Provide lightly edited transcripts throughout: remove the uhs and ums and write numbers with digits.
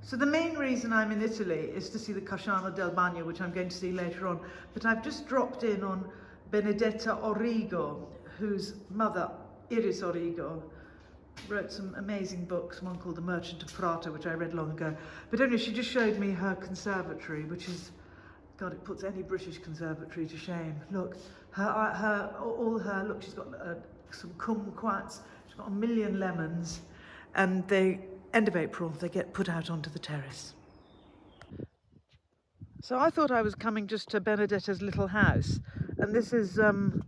So the main reason I'm in Italy is to see the Casciano del Bagno, which I'm going to see later on. But I've just dropped in on Benedetta Origo, whose mother, Iris Origo, wrote some amazing books, one called The Merchant of Prato, which I read long ago. But anyway, she just showed me her conservatory, which is, God, it puts any British conservatory to shame. Look, look, she's got some kumquats, she's got 1,000,000 lemons, and end of April, they get put out onto the terrace. So I thought I was coming just to Benedetta's little house, and this is an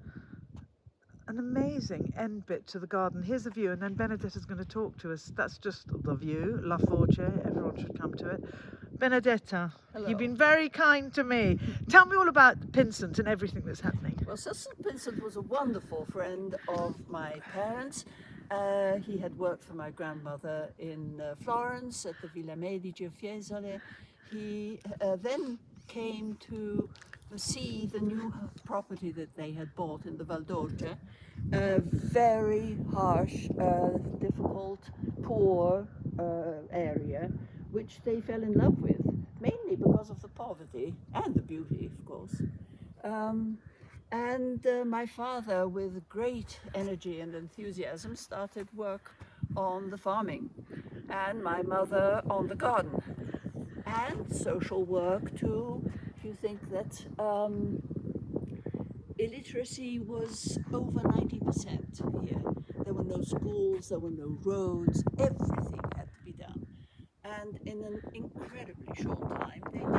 amazing end bit to the garden. Here's the view, and then Benedetta's going to talk to us. That's just the view, La Force, everyone should come to it. Benedetta, hello. You've been very kind to me. Tell me all about Pinsent and everything that's happening. Well, Cecil Pinsent was a wonderful friend of my parents. He had worked for my grandmother in Florence at the Villa Medici of Fiesole. He then came to see the new property that they had bought in the Val d'Orce. A very harsh, difficult, poor area, which they fell in love with, mainly because of the poverty and the beauty, of course. My father, with great energy and enthusiasm, started work on the farming, and my mother on the garden, and social work too. If you think that illiteracy was over 90% here. There were no schools, there were no roads, everything had to be done. And in an incredibly short time, they did,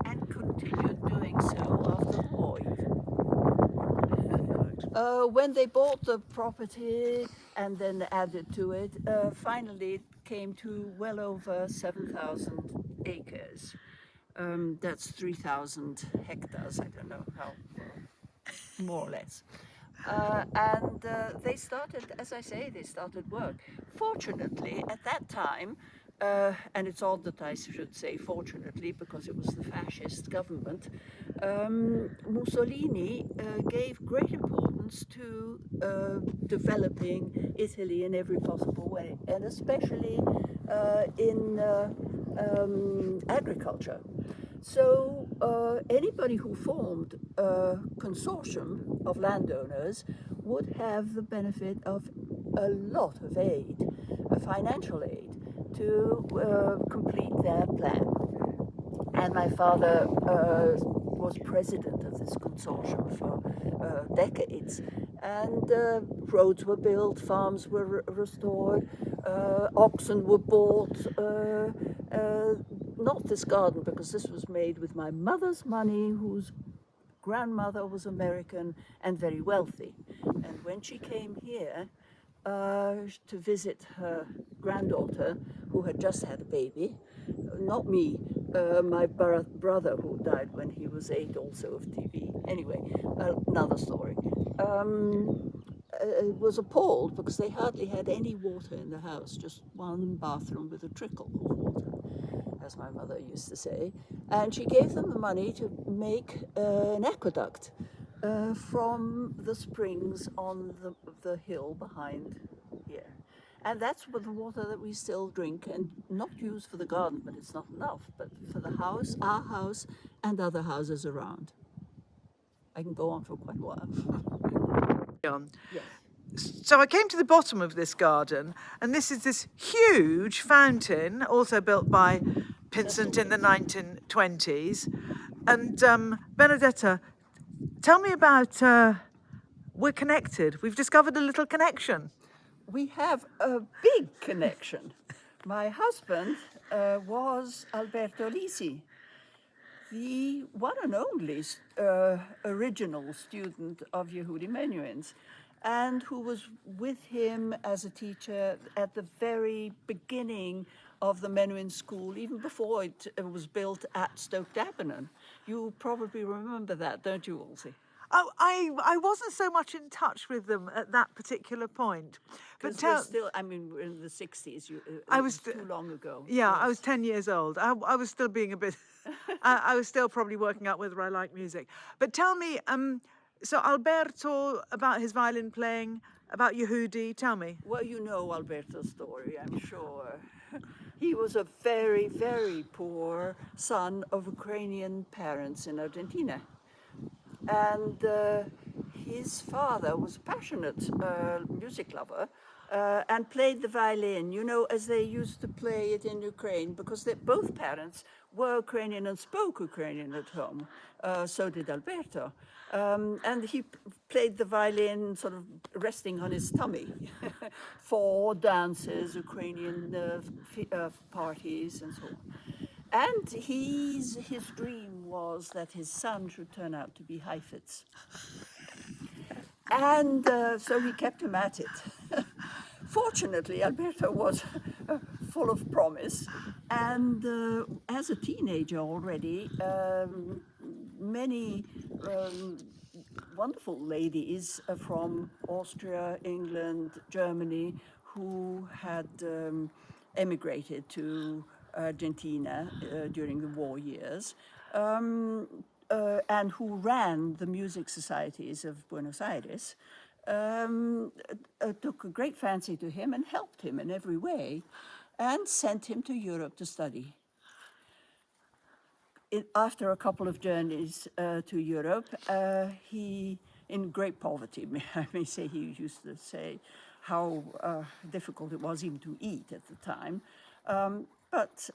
and continued doing so after the war. When they bought the property and then added to it, finally it came to well over 7,000 acres. That's 3,000 hectares, I don't know how, more or less. They started, as I say, they started work. Fortunately, at that time, and it's odd that I should say fortunately, because it was the fascist government, Mussolini gave great importance to developing Italy in every possible way, and especially in agriculture. So anybody who formed a consortium of landowners would have the benefit of a lot of aid, financial aid, to complete their plan. And my father was president of this consortium for decades. And roads were built, farms were restored, oxen were bought. Not this garden, because this was made with my mother's money, whose grandmother was American and very wealthy. And when she came here to visit her granddaughter, who had just had a baby, not me, my brother, who died when he was 8, also of TB. Anyway, another story. Was appalled because they hardly had any water in the house, just one bathroom with a trickle of water, as my mother used to say. And she gave them the money to make an aqueduct from the springs on the hill behind here. And that's the water that we still drink, and not use for the garden, but it's not enough, but for the house, our house, and other houses around. I can go on for quite a while. Yes. So I came to the bottom of this garden, and this is this huge fountain, also built by Pinsent in the 1920s. And Benedetta, tell me about, we're connected. We've discovered a little connection. We have a big connection. My husband was Alberto Lisi, the one and only original student of Yehudi Menuhin's, and who was with him as a teacher at the very beginning of the Menuhin School, even before it was built at Stoke Dagenham. You probably remember that, don't you, Wolsey? Oh, I wasn't so much in touch with them at that particular point. But still, I mean, we're in the 60s. I was too long ago. Yeah, yes. I was 10 years old. I was still being a bit. I was still probably working out whether I like music. But tell me, so Alberto, about his violin playing. about Yehudi? Tell me. Well, you know Alberto's story, I'm sure. He was a very, very poor son of Ukrainian parents in Argentina. And his father was a passionate music lover and played the violin, you know, as they used to play it in Ukraine, because both parents were Ukrainian and spoke Ukrainian at home. So did Alberto. And he played the violin sort of resting on his tummy for dances, Ukrainian parties, and so on. And his dream was that his son should turn out to be Heifetz. And so he kept him at it. Fortunately, Alberto was full of promise. And as a teenager already, many wonderful ladies from Austria, England, Germany, who had emigrated to Argentina during the war years, and who ran the music societies of Buenos Aires, took a great fancy to him and helped him in every way, and sent him to Europe to study. After a couple of journeys to Europe, he, in great poverty, I may say, he used to say how difficult it was even to eat at the time. But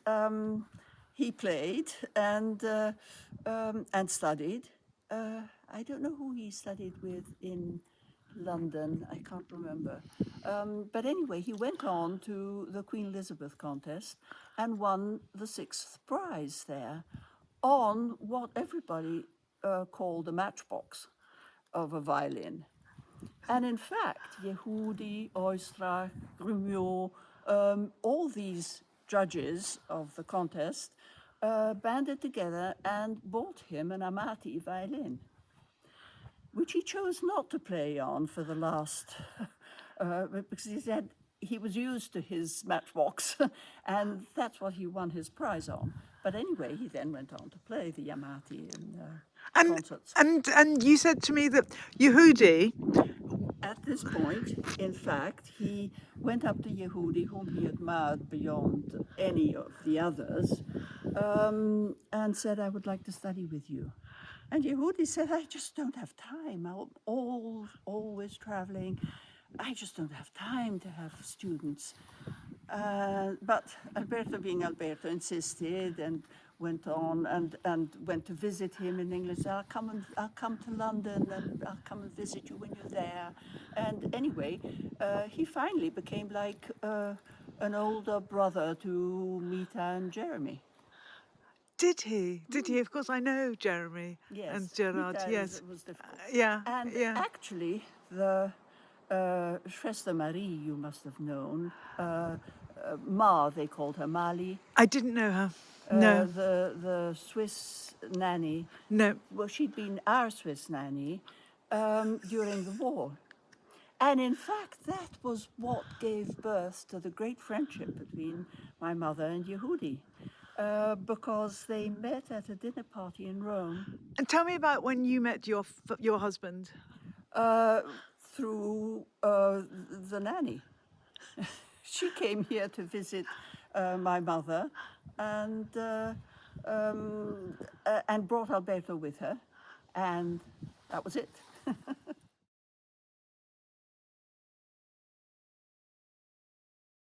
he played and studied. I don't know who he studied with in London, I can't remember. But anyway, he went on to the Queen Elizabeth contest and won the 6th prize there on what everybody called a matchbox of a violin. And in fact, Yehudi, Oistrakh, Grumiaux, all these judges of the contest banded together and bought him an Amati violin, which he chose not to play on for the last, because he said he was used to his matchbox, and that's what he won his prize on. But anyway, he then went on to play the Amati in concerts. And you said to me that Yehudi, at this point, in fact, he went up to Yehudi, whom he admired beyond any of the others, and said, "I would like to study with you." And Yehudi said, "I just don't have time. I'm always traveling. I just don't have time to have students." But Alberto, being Alberto, insisted and went on and went to visit him in England. Said, I'll come to London and I'll come and visit you when you're there. And anyway, he finally became like an older brother to Mita and Jeremy. did he? Did he? Of course, I know Jeremy and Gerard. Mita Yes, was difficult. yeah, And yeah. actually, the Schwester Marie, you must have known, Ma, they called her, Mali. I didn't know her. No, The Swiss nanny. no. Well, she'd been our Swiss nanny during the war. And in fact, that was what gave birth to the great friendship between my mother and Yehudi, because they met at a dinner party in Rome. And tell me about when you met your husband. Through the nanny. She came here to visit my mother and brought Alberto with her, and that was it.